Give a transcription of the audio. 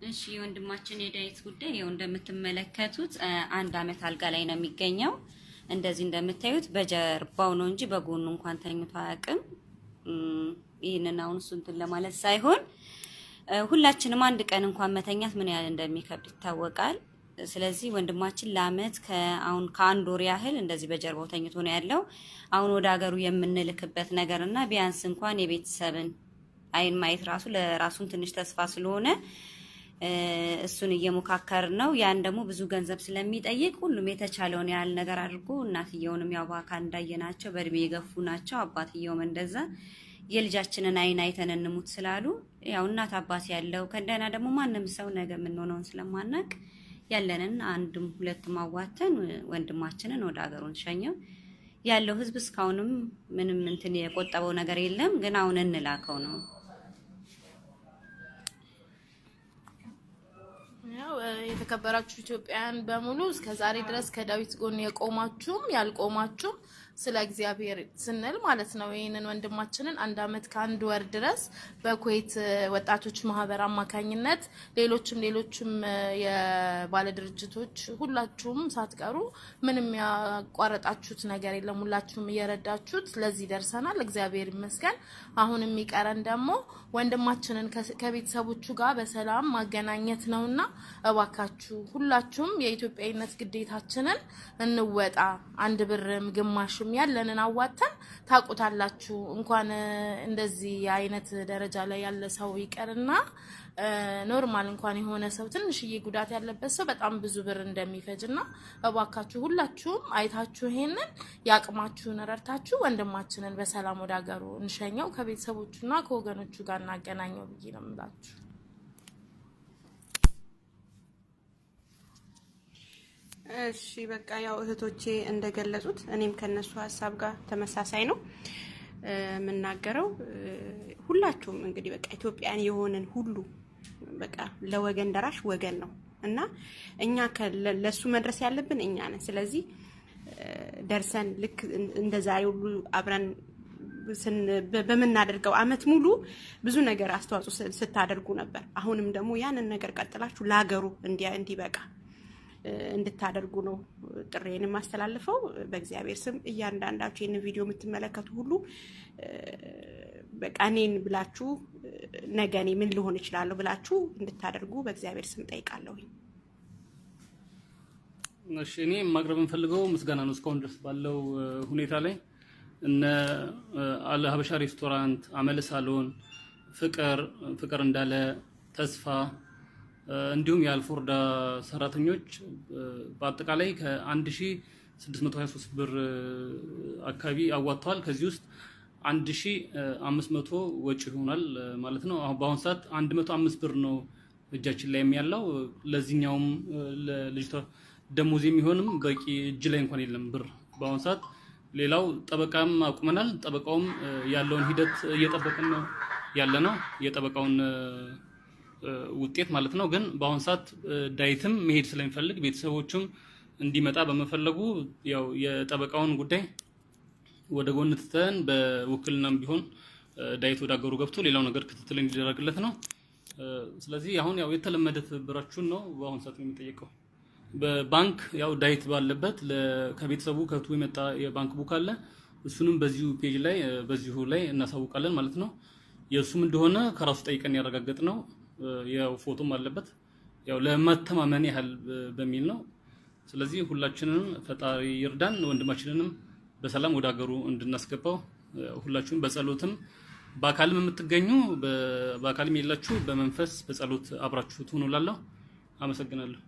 እሺ ወንድማችን የዳዊት ጉዳይ ያው እንደምትመለከቱት አንድ አመት አልጋ ላይ ነው የሚገኘው። እንደዚህ እንደምታዩት በጀርባው ነው እንጂ በጎኑ እንኳን ተኝቶ አያውቅም። ይሄንን አሁን እንትን ለማለት ሳይሆን ሁላችንም አንድ ቀን እንኳን መተኛት ምን ያህል እንደሚከብድ ይታወቃል። ስለዚህ ወንድማችን ለአመት ከአንድ ወር ያህል እንደዚህ በጀርባው ተኝቶ ነው ያለው። አሁን ወደ ሀገሩ የምንልክበት ነገርና ቢያንስ እንኳን የቤተሰብን አይን ማየት ራሱ ለራሱን ትንሽ ተስፋ ስለሆነ እሱን እየሞካከር ነው። ያን ደግሞ ብዙ ገንዘብ ስለሚጠይቅ ሁሉም የተቻለውን ያህል ነገር አድርጎ እናትየውንም ያው በአካል እንዳየናቸው በእድሜ የገፉ ናቸው። አባትየውም እንደዛ የልጃችንን አይን አይተን እንሙት ስላሉ ያው እናት አባት ያለው ከእንደና ደግሞ ማንም ሰው ነገ የምንሆነውን ስለማናቅ ያለንን አንድም ሁለትም አዋተን ወንድማችንን ወደ ሀገሩን ሸኘው። ያለው ህዝብ እስካሁንም ምንም እንትን የቆጠበው ነገር የለም፣ ግን አሁን እንላከው ነው። ያው የተከበራችሁ ኢትዮጵያውያን በሙሉ እስከዛሬ ድረስ ከዳዊት ጎን የቆማችሁም ያልቆማችሁም ስለ እግዚአብሔር ስንል ማለት ነው ይሄንን ወንድማችንን አንድ አመት ከአንድ ወር ድረስ በኩዌት ወጣቶች ማህበር አማካኝነት ሌሎችም የባለ ድርጅቶች ሁላችሁም ሳትቀሩ ምንም ያቋረጣችሁት ነገር የለም። ሁላችሁም እየረዳችሁት ለዚህ ደርሰናል። እግዚአብሔር ይመስገን። አሁን የሚቀረን ደግሞ ወንድማችንን ከቤተሰቦቹ ጋር በሰላም ማገናኘት ነውና እባካችሁ ሁላችሁም የኢትዮጵያዊነት ግዴታችንን እንወጣ። አንድ ብርም ግማሽም ያለንን አዋተን ታቁታላችሁ። እንኳን እንደዚህ አይነት ደረጃ ላይ ያለ ሰው ይቀርና ኖርማል እንኳን የሆነ ሰው ትንሽዬ ጉዳት ያለበት ሰው በጣም ብዙ ብር እንደሚፈጅና እባካችሁ ሁላችሁም አይታችሁ ይሄንን ያቅማችሁን ረድታችሁ ወንድማችንን በሰላም ወደ ሀገሩ እንሸኘው፣ ከቤተሰቦቹና ከወገኖቹ ጋር እናገናኘው ብዬ ነው የምላችሁ። እሺ በቃ ያው እህቶቼ እንደገለጹት እኔም ከነሱ ሐሳብ ጋር ተመሳሳይ ነው የምናገረው። ሁላችሁም እንግዲህ በቃ ኢትዮጵያን የሆነን ሁሉ በቃ ለወገን ደራሽ ወገን ነው እና እኛ ለሱ መድረስ ያለብን እኛ ነን። ስለዚህ ደርሰን ልክ እንደዛሬው ሁሉ አብረን በመናደርገው አመት ሙሉ ብዙ ነገር አስተዋጽኦ ስታደርጉ ነበር። አሁንም ደግሞ ያንን ነገር ቀጥላችሁ ለሀገሩ እንዲበቃ እንድታደርጉ ነው ጥሬን ማስተላልፈው። በእግዚአብሔር ስም እያንዳንዳችሁ ይሄን ቪዲዮ የምትመለከቱ ሁሉ በቃ እኔን ብላችሁ ነገ እኔ ምን ልሆን ይችላል ብላችሁ እንድታደርጉ በእግዚአብሔር ስም ጠይቃለሁ። እሺ እኔ ማቅረብ እንፈልገው ምስጋና ነው። እስካሁን ድረስ ባለው ሁኔታ ላይ እነ አለ ሀበሻ ሬስቶራንት፣ አመለ ሳሎን፣ ፍቅር እንዳለ፣ ተስፋ እንዲሁም የአልፎርዳ ሰራተኞች በአጠቃላይ ከ1623 ብር አካባቢ አዋጥተዋል። ከዚህ ውስጥ 1500 ወጪ ይሆናል ማለት ነው። አሁን በአሁን ሰዓት 105 ብር ነው እጃችን ላይ የሚያለው። ለዚህኛውም ለልጅቷ ደሞዝ የሚሆንም በቂ እጅ ላይ እንኳን የለም ብር በአሁን ሰዓት። ሌላው ጠበቃም አቁመናል። ጠበቃውም ያለውን ሂደት እየጠበቅን ነው ያለነው የጠበቃውን ውጤት ማለት ነው። ግን በአሁን ሰዓት ዳዊትም መሄድ ስለሚፈልግ ቤተሰቦቹም እንዲመጣ በመፈለጉ ያው የጠበቃውን ጉዳይ ወደ ጎን ትተን በውክልናም ቢሆን ዳዊት ወደ ሀገሩ ገብቶ ሌላው ነገር ክትትል እንዲደረግለት ነው። ስለዚህ አሁን ያው የተለመደ ትብብራችሁን ነው በአሁን ሰዓት የሚጠየቀው። በባንክ ያው ዳዊት ባለበት ከቤተሰቡ ከቱ የመጣ የባንክ ቡክ አለ። እሱንም በዚሁ ፔጅ ላይ በዚሁ ላይ እናሳውቃለን ማለት ነው። የሱም እንደሆነ ከራሱ ጠይቀን ያረጋግጥ ነው። ያው ፎቶም አለበት ያው ለማተማመን ያህል በሚል ነው። ስለዚህ ሁላችንንም ፈጣሪ ይርዳን፣ ወንድማችንንም በሰላም ወደ ሀገሩ እንድናስገባው ሁላችሁም በጸሎትም በአካልም የምትገኙ በአካልም የላችሁ በመንፈስ በጸሎት አብራችሁ ትሆኑላለሁ። አመሰግናለሁ።